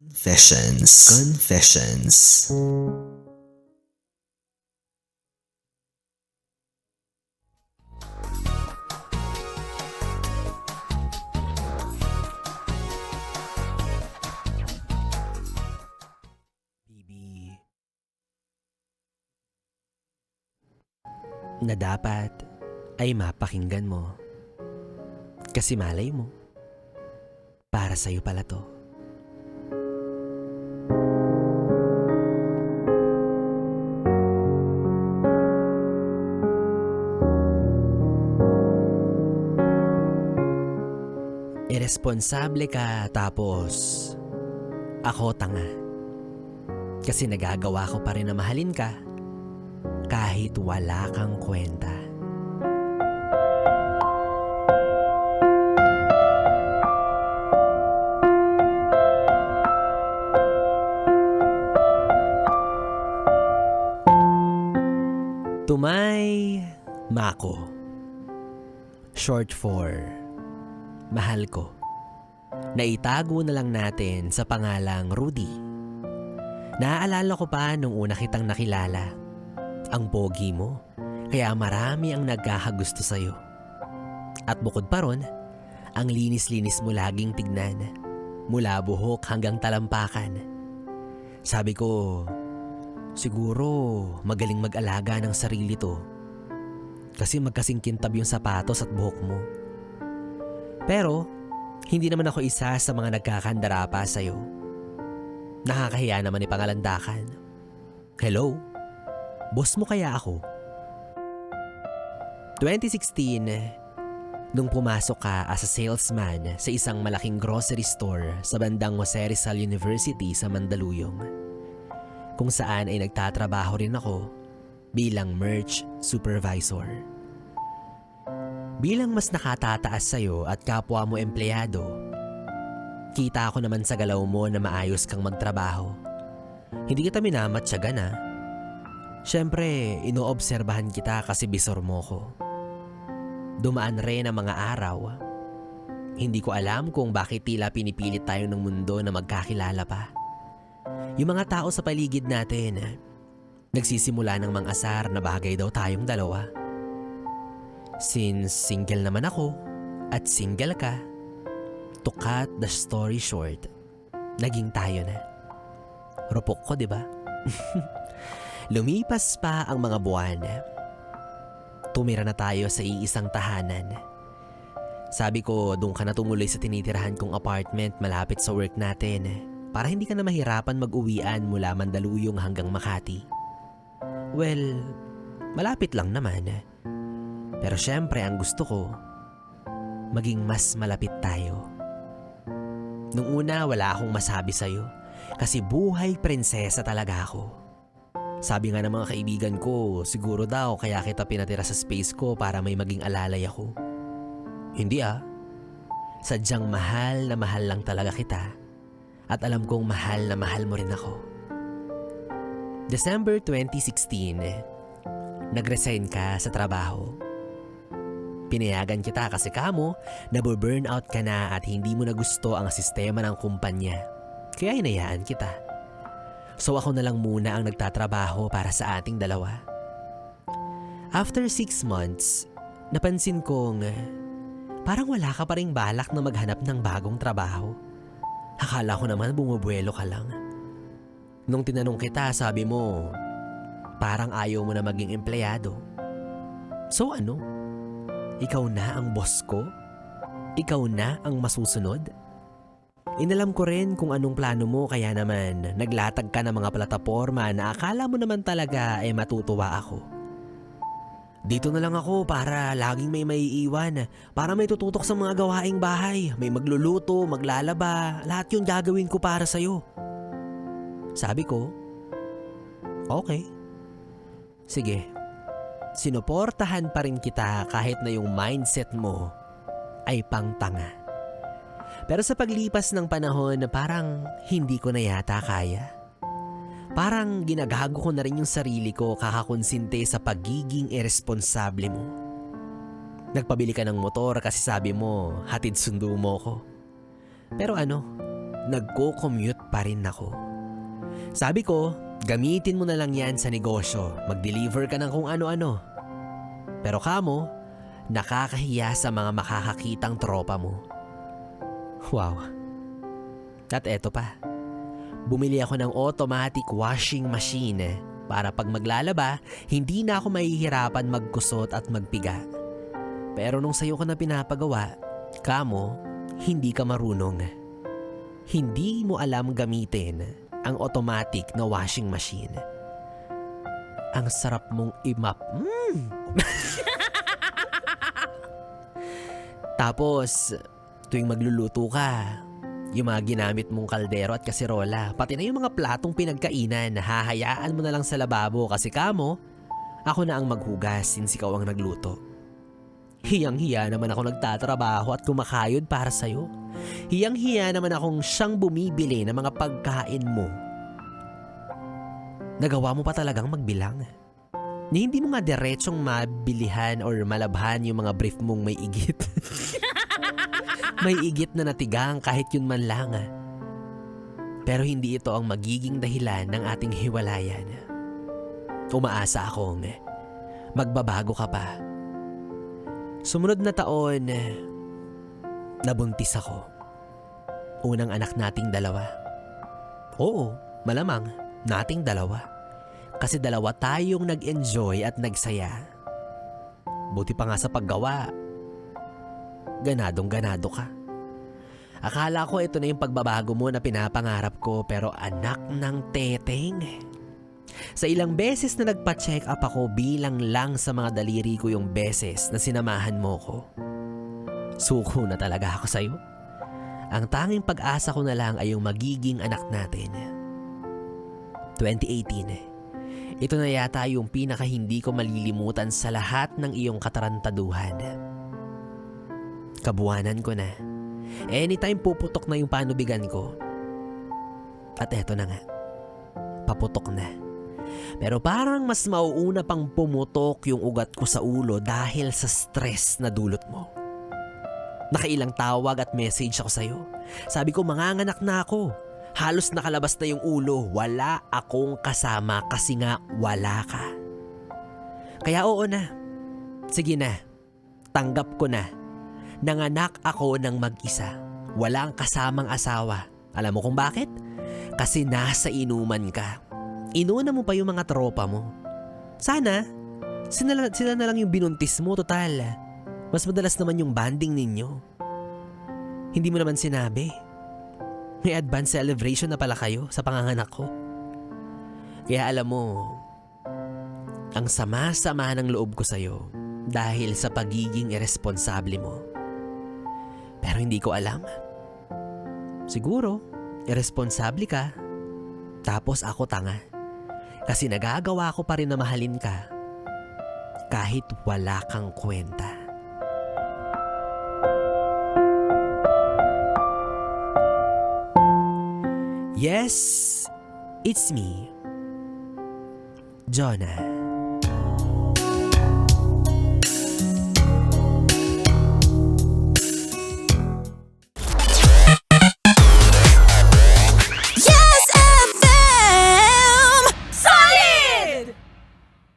Confessions. Bibi, na dapat ay mapakinggan mo. Kasi malay mo, para sa'yo pala to. Iresponsable ka tapos ako tanga. Kasi nagagawa ko pa rin na mahalin ka kahit wala kang kwenta. Tumay Mako. Short for mahal ko. Naitago na lang natin sa pangalang Rudy. Naaalala ko pa nung una kitang nakilala. Ang pogi mo, kaya marami ang nagkakagusto sa'yo. At bukod pa ron, ang linis-linis mo laging tignan. Mula buhok hanggang talampakan. Sabi ko, siguro magaling mag-alaga ng sarili to. Kasi magkasing kintab yung sapatos at buhok mo. Pero, hindi naman ako isa sa mga nagkakandara pa sa'yo. Nakakahiya naman ipangalandakan. Hello? Boss mo kaya ako? 2016, nung pumasok ka as a salesman sa isang malaking grocery store sa bandang Jose Rizal University sa Mandaluyong, kung saan ay nagtatrabaho rin ako bilang merch supervisor. Bilang mas nakatataas sa'yo at kapwa mo empleyado, kita ko naman sa galaw mo na maayos kang magtrabaho. Hindi kita minamatyagan ha. Siyempre, inoobserbahan kita kasi bisor mo ko. Dumaan rin ang mga araw. Hindi ko alam kung bakit tila pinipilit tayo ng mundo na magkakilala pa. Yung mga tao sa paligid natin, nagsisimula ng mang-asar na bagay daw tayong dalawa. Since single naman ako at single ka, to cut the story short, naging tayo na. Rupok ko, di ba? Lumipas pa ang mga buwan. Tumira na tayo sa iisang tahanan. Sabi ko, doon ka na tumuloy sa tinitirahan kong apartment malapit sa work natin para hindi ka na mahirapan mag-uwian mula Mandaluyong hanggang Makati. Well, malapit lang naman. Pero syempre ang gusto ko, maging mas malapit tayo. Nung una wala akong masabi sa'yo kasi buhay prinsesa talaga ako. Sabi nga ng mga kaibigan ko, siguro daw kaya kita pinatira sa space ko para may maging alalay ako. Hindi sadyang mahal na mahal lang talaga kita at alam kong mahal na mahal mo rin ako. December 2016, nag-resign ka sa trabaho. Pinayagan kita kasi kamo nabu-burnout ka na at hindi mo na gusto ang sistema ng kumpanya. Kaya hinayaan kita. So ako na lang muna ang nagtatrabaho para sa ating dalawa. After 6 months, napansin kong parang wala ka pa ring balak na maghanap ng bagong trabaho. Akala ko naman bumubuelo ka lang. Nung tinanong kita, sabi mo, parang ayaw mo na maging empleyado. So ano? Ikaw na ang boss ko? Ikaw na ang masusunod? Inalam ko rin kung anong plano mo kaya naman naglatag ka ng mga plataporma na akala mo naman talaga matutuwa ako. Dito na lang ako para laging may maiiwan, para may tututok sa mga gawaing bahay, may magluluto, maglalaba, lahat yung gagawin ko para sa'yo. Sabi ko, okay. Sige, sinuportahan pa rin kita kahit na yung mindset mo ay pangtanga. Pero sa paglipas ng panahon parang hindi ko na yata kaya. Parang ginagago ko na rin yung sarili ko kakakonsinte sa pagiging irresponsable mo. Nagpabili ka ng motor kasi sabi mo hatid sundo mo ko. Pero ano, nagko-commute pa rin ako. Sabi ko, gamitin mo na lang yan sa negosyo. Mag-deliver ka ng kung ano-ano. Pero kamo, nakakahiya sa mga makakakitang tropa mo. Wow. At eto pa. Bumili ako ng automatic washing machine para pag maglalaba, hindi na ako mahihirapan magkusot at magpiga. Pero nung sayo ko na pinapagawa, kamo, hindi ka marunong. Hindi mo alam gamitin ang automatic na washing machine. Ang sarap mong imap. Tapos, tuwing magluluto ka, yung mga ginamit mong kaldero at kasirola, pati na yung mga platong pinagkainan, hahayaan mo na lang sa lababo kasi kamo, ako na ang maghugas since ikaw ang nagluto. Hiyang-hiya naman ako nagtatrabaho at kumakayod para sa'yo. Hiyang-hiya naman akong siyang bumibili ng mga pagkain mo. Nagawa mo pa talagang magbilang. Ni hindi mo nga diretsong mabilihan or malabhan yung mga brief mong may igit. May igit na natigang kahit yun man lang. Pero hindi ito ang magiging dahilan ng ating hiwalayan. Umaasa akong magbabago ka pa. Sumunod na taon, nabuntis ako. Unang anak nating dalawa. Oo, malamang nating dalawa. Kasi dalawa tayong nag-enjoy at nagsaya. Buti pa nga sa paggawa. Ganadong-ganado ka. Akala ko ito na yung pagbabago mo na pinapangarap ko pero anak ng teteng. Sa ilang beses na nagpa-check up ako bilang lang sa mga daliri ko yung beses na sinamahan mo ko. Suko na talaga ako sa'yo. Ang tanging pag-asa ko na lang ay yung magiging anak natin. 2018. Ito na yata yung pinaka hindi ko malilimutan sa lahat ng iyong katarantaduhan. Kabuwanan ko na. Anytime puputok na yung panubigan ko. At eto na nga. Paputok na. Pero parang mas mauuna pang pumutok yung ugat ko sa ulo dahil sa stress na dulot mo. Nakailang tawag at message ako sa'yo. Sabi ko manganganak na ako. Halos nakalabas na yung ulo. Wala akong kasama kasi nga wala ka. Kaya oo na. Sige na. Tanggap ko na. Nanganak ako ng mag-isa. Walang kasamang asawa. Alam mo kung bakit? Kasi nasa inuman ka. Inuna mo pa yung mga tropa mo. Sana, sila na lang yung binuntis mo, total. Mas madalas naman yung banding ninyo. Hindi mo naman sinabi. May advance celebration na pala kayo sa panganganak ko. Kaya alam mo, ang sama-sama ng loob ko sa'yo dahil sa pagiging irresponsable mo. Pero hindi ko alam. Siguro, irresponsable ka, tapos ako tanga. Kasi nagagawa ko pa rin na mahalin ka kahit wala kang kwenta. Yes, it's me, Jonah.